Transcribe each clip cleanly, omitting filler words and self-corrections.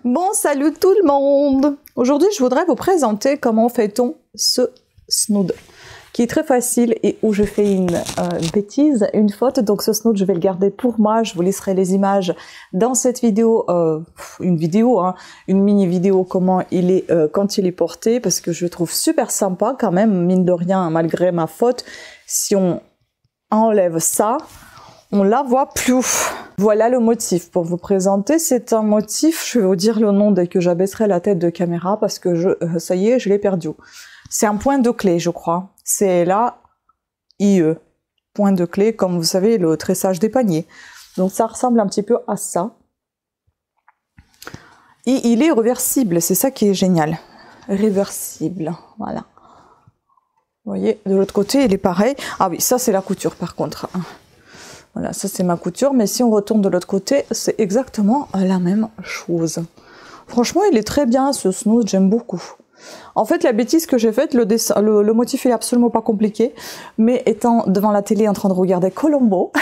Bon, salut tout le monde! Aujourd'hui, je voudrais vous présenter comment fait-on ce snood, qui est très facile et où je fais une bêtise, une faute. Donc ce snood, je vais le garder pour moi. Je vous laisserai les images dans cette vidéo, une mini vidéo comment il est quand il est porté, parce que je le trouve super sympa quand même, mine de rien, malgré ma faute. Si on enlève ça, on la voit plus. Voilà le motif pour vous présenter. C'est un motif, je vais vous dire le nom dès que j'abaisserai la tête de caméra parce que ça y est, je l'ai perdu. C'est un point de clé, je crois. C'est là, IE. Point de clé, comme vous savez, le tressage des paniers. Donc ça ressemble un petit peu à ça. Et il est réversible, c'est ça qui est génial. Réversible, voilà. Vous voyez, de l'autre côté, il est pareil. Ah oui, ça c'est la couture par contre. Voilà, ça c'est ma couture, mais si on retourne de l'autre côté, c'est exactement la même chose. Franchement, il est très bien ce snood, j'aime beaucoup. En fait, la bêtise que j'ai faite, le motif est absolument pas compliqué, mais étant devant la télé en train de regarder Columbo,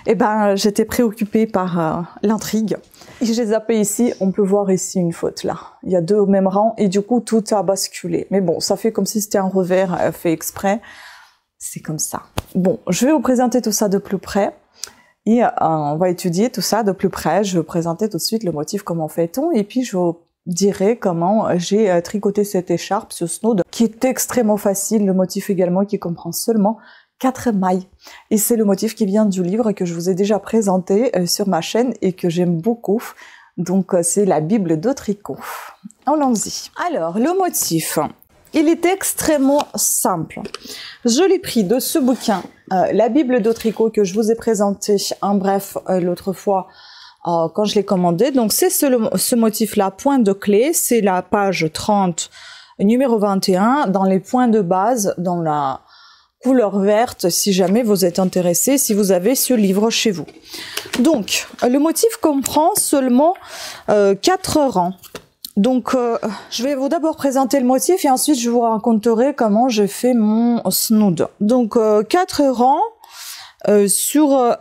et ben j'étais préoccupée par l'intrigue. Et j'ai zappé ici, on peut voir ici une faute là. Il y a deux au même rang et du coup tout a basculé. Mais bon, ça fait comme si c'était un revers fait exprès. C'est comme ça. Bon, je vais vous présenter tout ça de plus près. Et on va étudier tout ça de plus près. Je vais vous présenter tout de suite le motif, comment fait-on. Et puis je vous dirai comment j'ai tricoté cette écharpe, ce snood, qui est extrêmement facile. Le motif également qui comprend seulement 4 mailles. Et c'est le motif qui vient du livre que je vous ai déjà présenté sur ma chaîne et que j'aime beaucoup. Donc c'est la Bible de tricot. Allons-y. Alors, le motif... il est extrêmement simple. Je l'ai pris de ce bouquin, la Bible de tricot que je vous ai présenté en bref l'autre fois quand je l'ai commandé. Donc c'est ce motif-là, point de clé, c'est la page 30, numéro 21, dans les points de base, dans la couleur verte, si jamais vous êtes intéressé, si vous avez ce livre chez vous. Donc, le motif comprend seulement 4 rangs. Donc, je vais vous d'abord présenter le motif et ensuite je vous raconterai comment j'ai fait mon snood. Donc, 4 rangs sur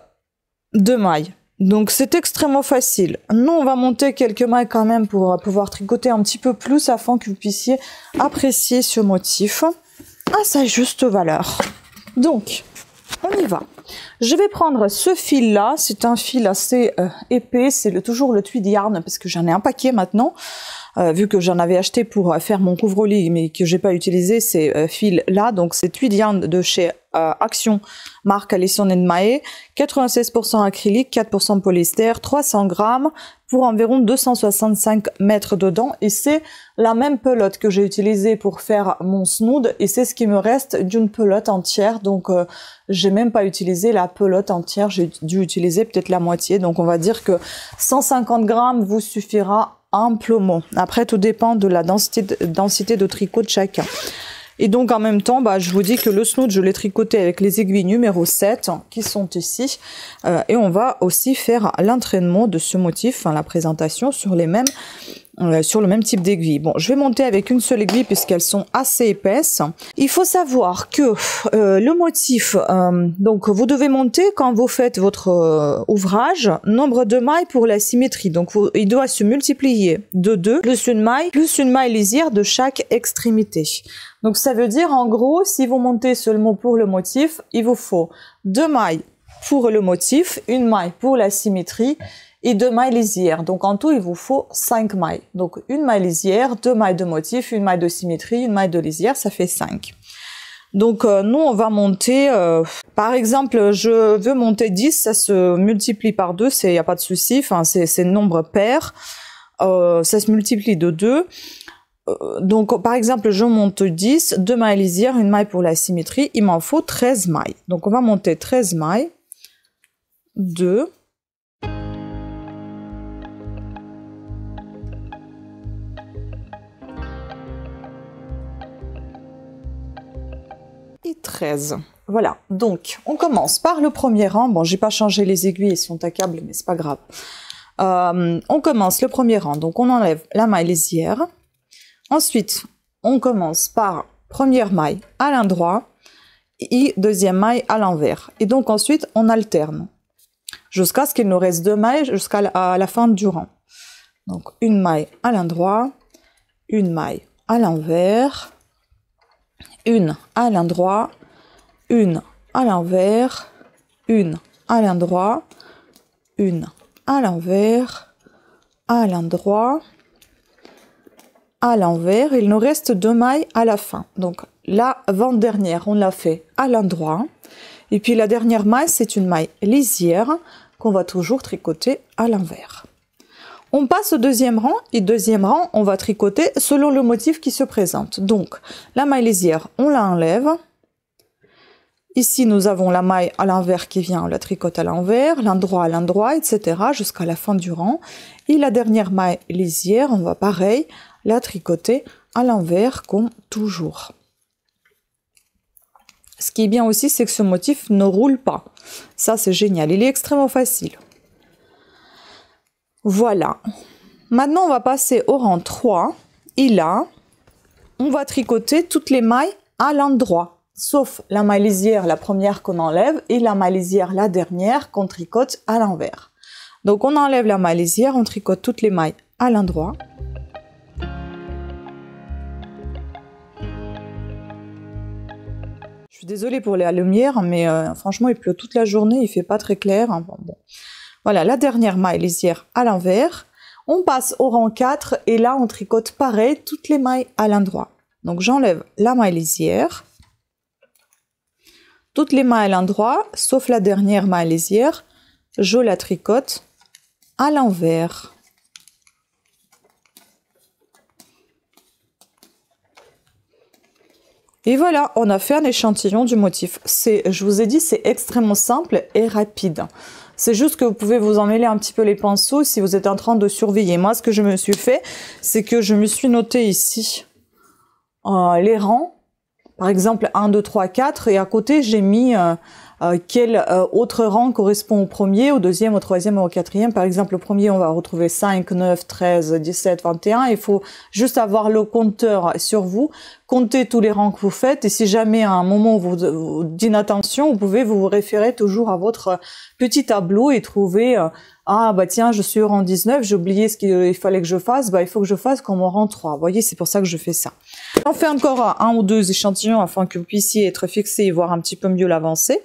2 mailles. Donc, c'est extrêmement facile. Nous, on va monter quelques mailles quand même pour pouvoir tricoter un petit peu plus afin que vous puissiez apprécier ce motif à sa juste valeur. Donc, on y va. Je vais prendre ce fil-là. C'est un fil assez épais. C'est toujours le tweed yarn parce que j'en ai un paquet maintenant. Vu que j'en avais acheté pour faire mon couvre-lit mais que j'ai pas utilisé ces fils-là, donc c'est tweed yarn de chez Action, marque Alison & Mae, 96% acrylique, 4% polyester, 300 grammes pour environ 265 mètres dedans, et c'est la même pelote que j'ai utilisée pour faire mon snood, et c'est ce qui me reste d'une pelote entière, donc j'ai même pas utilisé la pelote entière, j'ai dû utiliser peut-être la moitié, donc on va dire que 150 grammes vous suffira amplement. Après, tout dépend de la densité de tricot de chacun. Et donc, en même temps, je vous dis que le snood, je l'ai tricoté avec les aiguilles numéro 7 qui sont ici. Et on va aussi faire l'entraînement de ce motif, la présentation sur le même type d'aiguille. Bon, je vais monter avec une seule aiguille puisqu'elles sont assez épaisses. Il faut savoir que le motif, donc vous devez monter quand vous faites votre ouvrage, nombre de mailles pour la symétrie. Donc il doit se multiplier de 2 plus une maille lisière de chaque extrémité. Donc ça veut dire en gros, si vous montez seulement pour le motif, il vous faut 2 mailles pour le motif, une maille pour la symétrie, et 2 mailles lisières. Donc en tout, il vous faut 5 mailles. Donc une maille lisière, 2 mailles de motif, une maille de symétrie, une maille de lisière, ça fait 5. Donc nous, on va monter, par exemple, je veux monter 10, ça se multiplie par 2, il n'y a pas de souci, enfin c'est nombre pair, ça se multiplie de 2. Donc par exemple, je monte 10, 2 mailles lisières, une maille pour la symétrie, il m'en faut 13 mailles. Donc on va monter 13 mailles, 2, et 13. Voilà, donc on commence par le premier rang. Bon, j'ai pas changé les aiguilles, elles sont à câble, mais c'est pas grave. On commence le premier rang, donc on enlève la maille lisière. Ensuite, on commence par première maille à l'endroit et deuxième maille à l'envers. Et donc ensuite, on alterne jusqu'à ce qu'il nous reste 2 mailles jusqu'à la fin du rang. Donc une maille à l'endroit, une maille à l'envers, une à l'endroit, une à l'envers, une à l'endroit, une à l'envers, à l'endroit, à l'envers. Il nous reste 2 mailles à la fin. Donc l'avant-dernière, on l'a fait à l'endroit. Et puis la dernière maille, c'est une maille lisière qu'on va toujours tricoter à l'envers. On passe au deuxième rang, et deuxième rang, on va tricoter selon le motif qui se présente. Donc, la maille lisière, on la enlève. Ici, nous avons la maille à l'envers qui vient, on la tricote à l'envers, l'endroit à l'endroit, etc. jusqu'à la fin du rang. Et la dernière maille lisière, on va pareil, la tricoter à l'envers comme toujours. Ce qui est bien aussi, c'est que ce motif ne roule pas. Ça, c'est génial. Il est extrêmement facile. Voilà. Maintenant, on va passer au rang 3. Et là, on va tricoter toutes les mailles à l'endroit. Sauf la maille lisière, la première qu'on enlève, et la maille lisière, la dernière, qu'on tricote à l'envers. Donc, on enlève la maille lisière, on tricote toutes les mailles à l'endroit. Je suis désolée pour la lumière, mais franchement, il pleut toute la journée, il fait pas très clair. Hein. Bon. Voilà, la dernière maille lisière à l'envers. On passe au rang 4 et là, on tricote pareil, toutes les mailles à l'endroit. Donc, j'enlève la maille lisière. Toutes les mailles à l'endroit, sauf la dernière maille lisière, je la tricote à l'envers. Et voilà, on a fait un échantillon du motif. Je vous ai dit, c'est extrêmement simple et rapide. C'est juste que vous pouvez vous emmêler un petit peu les pinceaux si vous êtes en train de surveiller. Moi, ce que je me suis fait, c'est que je me suis noté ici les rangs. Par exemple, 1, 2, 3, 4. Et à côté, j'ai mis quel autre rang correspond au premier, au deuxième, au troisième ou au quatrième. Par exemple, au premier, on va retrouver 5, 9, 13, 17, 21. Il faut juste avoir le compteur sur vous, compter tous les rangs que vous faites. Et si jamais à un moment vous d'inattention, vous pouvez vous référer toujours à votre petit tableau et trouver ah bah tiens, je suis au rang 19, j'ai oublié ce qu'il fallait que je fasse, bah il faut que je fasse comme au rang 3. Vous voyez, c'est pour ça que je fais ça. On fait encore 1 ou 2 échantillons afin que vous puissiez être fixé et voir un petit peu mieux l'avancée.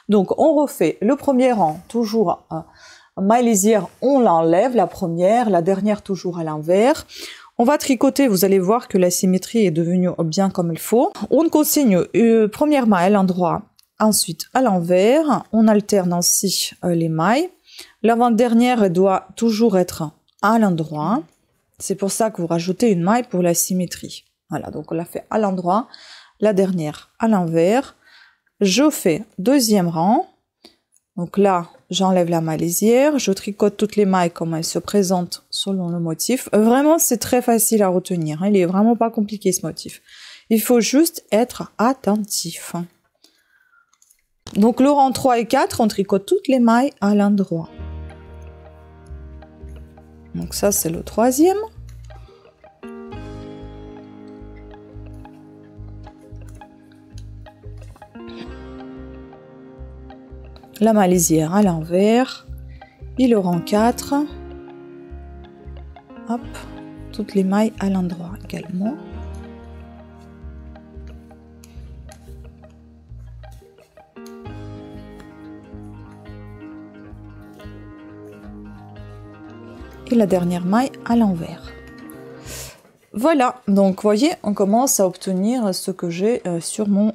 Donc on refait le premier rang, toujours maille lisière, on l'enlève, la première, la dernière toujours à l'envers. On va tricoter, vous allez voir que la symétrie est devenue bien comme il faut. On consigne première maille à l'endroit, ensuite à l'envers. On alterne ainsi les mailles. L'avant-dernière doit toujours être à l'endroit. C'est pour ça que vous rajoutez une maille pour la symétrie. Voilà, donc on l'a fait à l'endroit, la dernière à l'envers. Je fais deuxième rang. Donc là, j'enlève la maille lisière, je tricote toutes les mailles comme elles se présentent selon le motif. Vraiment, c'est très facile à retenir. Il est vraiment pas compliqué ce motif. Il faut juste être attentif. Donc le rang 3 et 4, on tricote toutes les mailles à l'endroit. Donc ça, c'est le troisième. La maille lisière à l'envers. Et le rang 4. Hop, toutes les mailles à l'endroit également. Et la dernière maille à l'envers. Voilà, donc vous voyez, on commence à obtenir ce que j'ai sur mon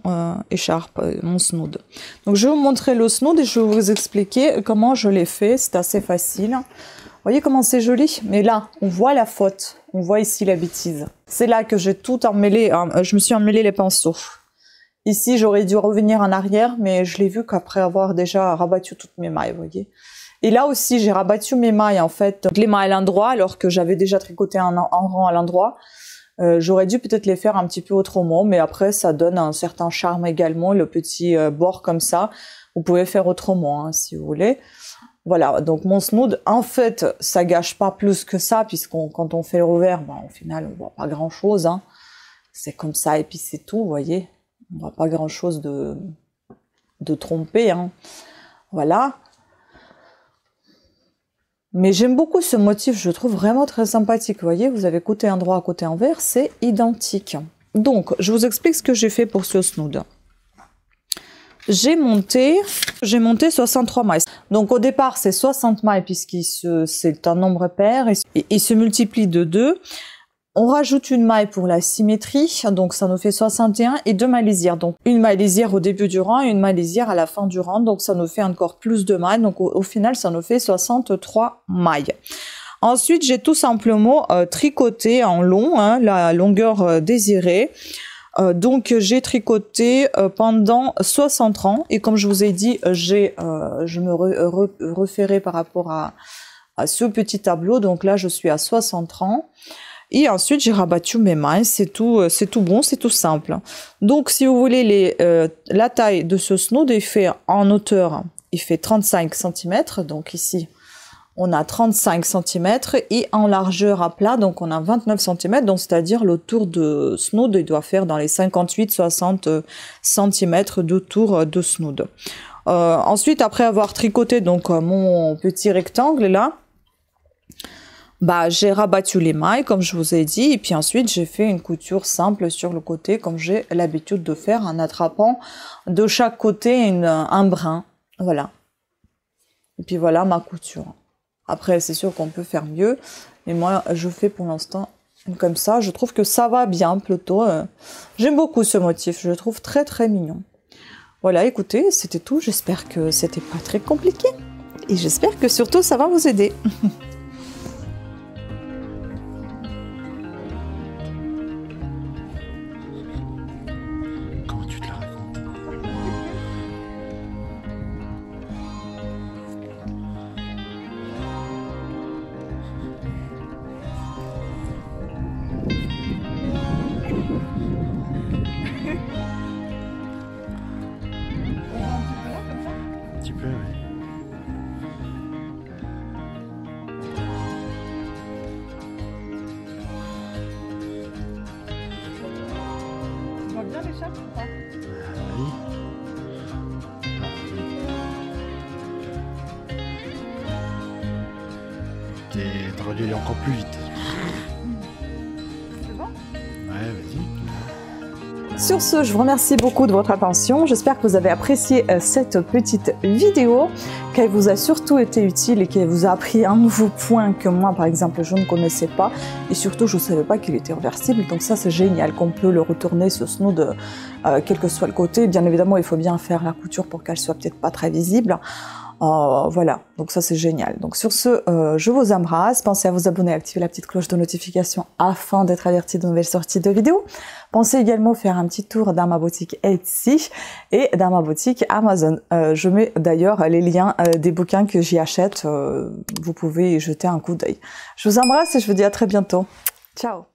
écharpe, mon snood. Donc je vais vous montrer le snood et je vais vous expliquer comment je l'ai fait, c'est assez facile. Vous voyez comment c'est joli? Mais là, on voit la faute, on voit ici la bêtise. C'est là que j'ai tout emmêlé, je me suis emmêlé les pinceaux. Ici, j'aurais dû revenir en arrière, mais je l'ai vu qu'après avoir déjà rabattu toutes mes mailles, vous voyez. Et là aussi, j'ai rabattu mes mailles, en fait, les mailles à l'endroit, alors que j'avais déjà tricoté un rang à l'endroit. J'aurais dû peut-être les faire un petit peu autrement, mais après, ça donne un certain charme également, le petit bord comme ça. Vous pouvez faire autrement, hein, si vous voulez. Voilà, donc mon snood, en fait, ça gâche pas plus que ça, quand on fait le revers, au final, on voit pas grand-chose. Hein. C'est comme ça, et puis c'est tout, vous voyez. On voit pas grand-chose de trompé. Hein. Voilà. Mais j'aime beaucoup ce motif, je le trouve vraiment très sympathique. Vous voyez, vous avez côté endroit, côté envers, c'est identique. Donc, je vous explique ce que j'ai fait pour ce snood. J'ai monté 63 mailles. Donc, au départ, c'est 60 mailles puisqu'il c'est un nombre pair et il se multiplie de 2. On rajoute une maille pour la symétrie, donc ça nous fait 61 et 2 mailles lisières. Donc une maille lisière au début du rang et une maille lisière à la fin du rang, donc ça nous fait encore plus de mailles. Donc au final, ça nous fait 63 mailles. Ensuite, j'ai tout simplement tricoté en long, hein, la longueur désirée. Donc j'ai tricoté pendant 60 rangs et comme je vous ai dit, je me référais par rapport à ce petit tableau. Donc là, je suis à 60 rangs. Et ensuite, j'ai rabattu mes mailles, c'est tout bon, c'est tout simple. Donc, si vous voulez, la taille de ce snood est fait en hauteur, il fait 35 cm. Donc ici, on a 35 cm et en largeur à plat, donc on a 29 cm. Donc, c'est-à-dire le tour de snood, il doit faire dans les 58-60 cm de tour de snood. Ensuite, après avoir tricoté donc mon petit rectangle là, j'ai rabattu les mailles, comme je vous ai dit, et puis ensuite, j'ai fait une couture simple sur le côté, comme j'ai l'habitude de faire, en attrapant de chaque côté un brin. Voilà. Et puis voilà ma couture. Après, c'est sûr qu'on peut faire mieux, mais moi, je fais pour l'instant comme ça. Je trouve que ça va bien, plutôt. J'aime beaucoup ce motif, je le trouve très très mignon. Voilà, écoutez, c'était tout. J'espère que c'était pas très compliqué. Et j'espère que surtout, ça va vous aider. Bien l'écharpe ou pas? Oui. T'aurais dû aller encore plus vite. C'est bon? Ouais, vas-y. Sur ce, je vous remercie beaucoup de votre attention. J'espère que vous avez apprécié cette petite vidéo, qu'elle vous a surtout été utile et qu'elle vous a appris un nouveau point que moi, par exemple, je ne connaissais pas. Et surtout, je ne savais pas qu'il était réversible. Donc ça, c'est génial qu'on peut le retourner, ce snood, quel que soit le côté. Bien évidemment, il faut bien faire la couture pour qu'elle soit peut-être pas très visible. Voilà, donc ça c'est génial. Donc sur ce, je vous embrasse. Pensez à vous abonner, à activer la petite cloche de notification afin d'être averti de nouvelles sorties de vidéos. Pensez également à faire un petit tour dans ma boutique Etsy et dans ma boutique Amazon. Je mets d'ailleurs les liens des bouquins que j'y achète. Vous pouvez y jeter un coup d'œil. Je vous embrasse et je vous dis à très bientôt. Ciao!